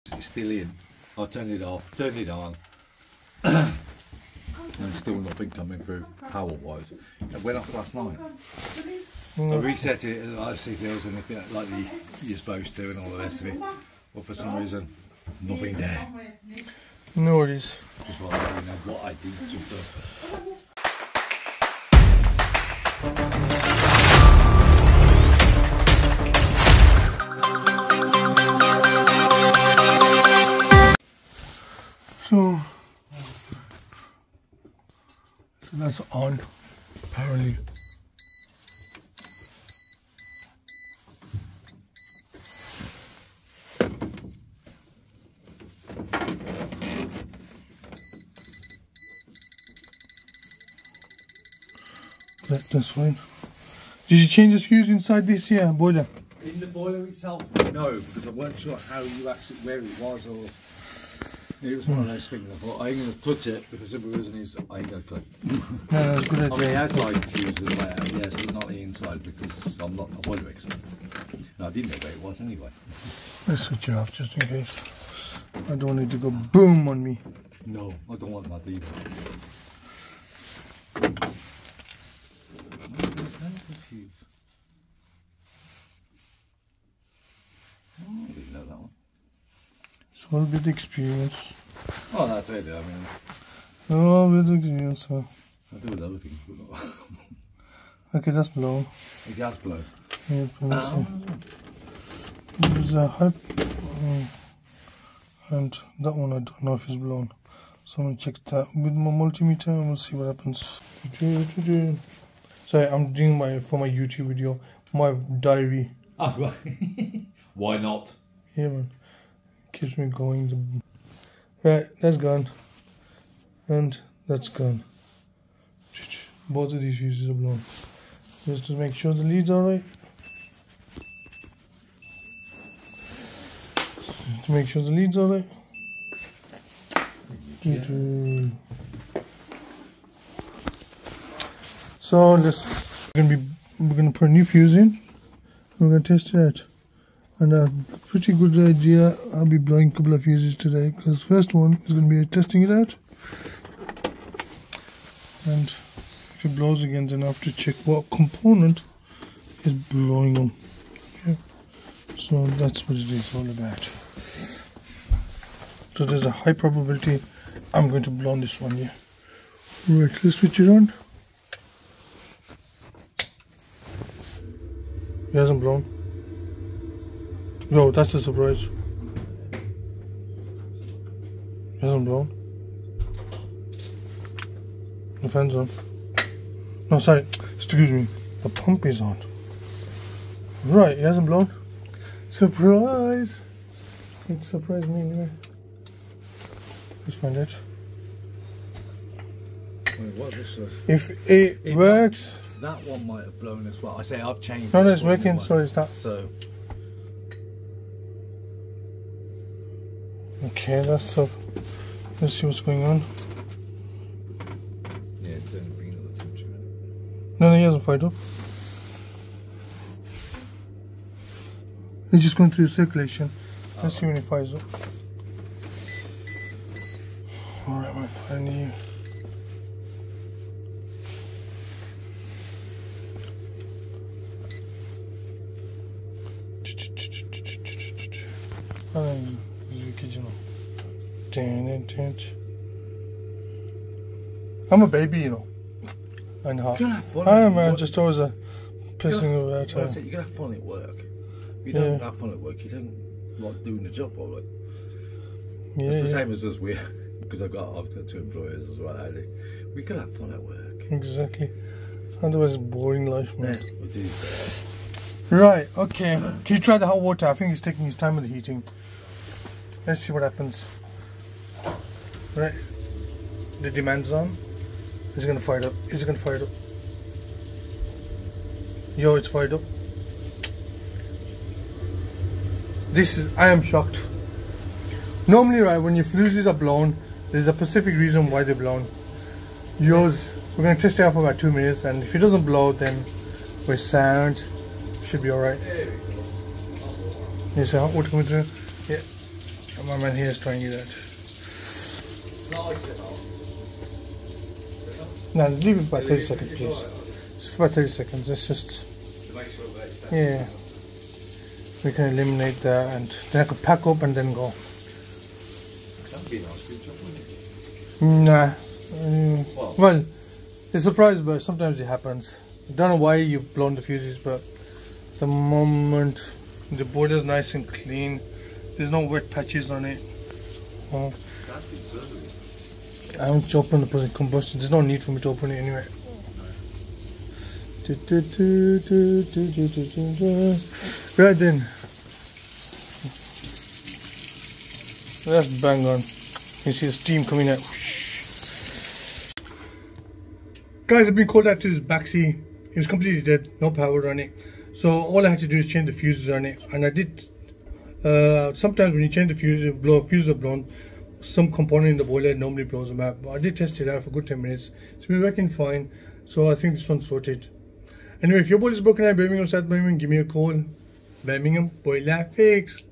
It's still in. I turned it off, turned it on, and still nothing coming through power-wise. It went off last night. I reset it, like see if there was anything like you're supposed to and all the rest of it. But for some reason, nothing there. No worries. Just want to let you know what I did just So that's on, apparently. That's fine. Did you change the fuse inside this here boiler? in the boiler itself, no, because I weren't sure how you actually where it was, or it was one of those things. I thought I ain't gonna touch it because if it wasn't his, I ain't gonna click. No, that's a good idea. On the outside fuse is better, yes, but not the inside because I'm not a boiler expert. No, I didn't know where it was anyway. Let's switch it off just in case. I don't want it to go boom on me. No, I don't want that either. Fuse. Oh, I didn't know that one. It's all with experience. Oh, that's it. I mean, all with experience. Huh? I do with other things. Okay, that's blown. It has blown. Yeah, there's a hype, and that one I don't know if it's blown. So I'm gonna check that with my multimeter and we'll see what happens. Sorry, I'm doing for my YouTube video, my diary. Ah, right. Why not? Yeah, man. Keeps me going. Right, that's gone. And that's gone. Both of these fuses are blown. Just to make sure the leads are right. To make sure the leads are right. Yeah. So we're gonna put a new fuse in. We're gonna test it out, and a pretty good idea. I'll be blowing a couple of fuses today because first one is gonna be testing it out, and if it blows again, then I have to check what component is blowing on. Okay. So that's what it is all about. So there's a high probability I'm going to blow on this one here. Right, let's switch it on. It hasn't blown. No, that's a surprise. It hasn't blown. The fan's on. No, sorry, excuse me. The pump is on. Right, it hasn't blown. Surprise! It surprised me anyway. Let's find out. Wait, what is this? If it works. That one might have blown as well. I say I've changed. No, it's working, so it's not. So. Okay, that's up. Let's see what's going on. Yeah, it's turning green at the temperature. No, he hasn't fired up. It's just going through circulation. Let's see when it fires up. Alright, man, I need you. I'm a baby, you know. And hot. I am, man. Just always pissing about. Well, you gotta have fun at work. If you don't have fun at work, you don't like doing the job properly. Yeah, it's the same as us. Because I've got 2 employers as well. We gotta have fun at work. Exactly. Otherwise, it's boring life, man. Yeah, it is. Right. Okay. Can you try the hot water? I think he's taking his time with the heating. Let's see what happens. Right. The demand's on. Is it gonna fire it up? Is it gonna fire it up? Yo, it's fired up. I am shocked. Normally, right, when your fuses are blown, there's a specific reason why they're blown. Yours, we're gonna test it out for about 2 minutes, and if it doesn't blow, then we're sound. Should be alright. You see hot water coming through? Yeah. My man here is trying it out. No, leave it by 30 seconds, please. Just about 30 seconds. That's just. Yeah. We can eliminate that, and then I could pack up and then go. That'd be a nice good job, wouldn't it? Nah. Well, it's a surprise, but sometimes it happens. I don't know why you've blown the fuses, but the moment the boiler's nice and clean, there's no wet patches on it. Oh. I haven't opened the present combustion. There's no need for me to open it anyway. Right then. That's bang on. You see the steam coming out. Guys, I've been called out to this Baxi. It was completely dead, no power on it. So all I had to do is change the fuses on it, and I did. Sometimes when you change the fuses, fuses are blown. Some component in the boiler normally blows them out. But I did test it out for a good 10 minutes. It's been working fine. So I think this one's sorted. Anyway, if your boiler is broken out in Birmingham, South Birmingham, give me a call. Birmingham Boiler Fix.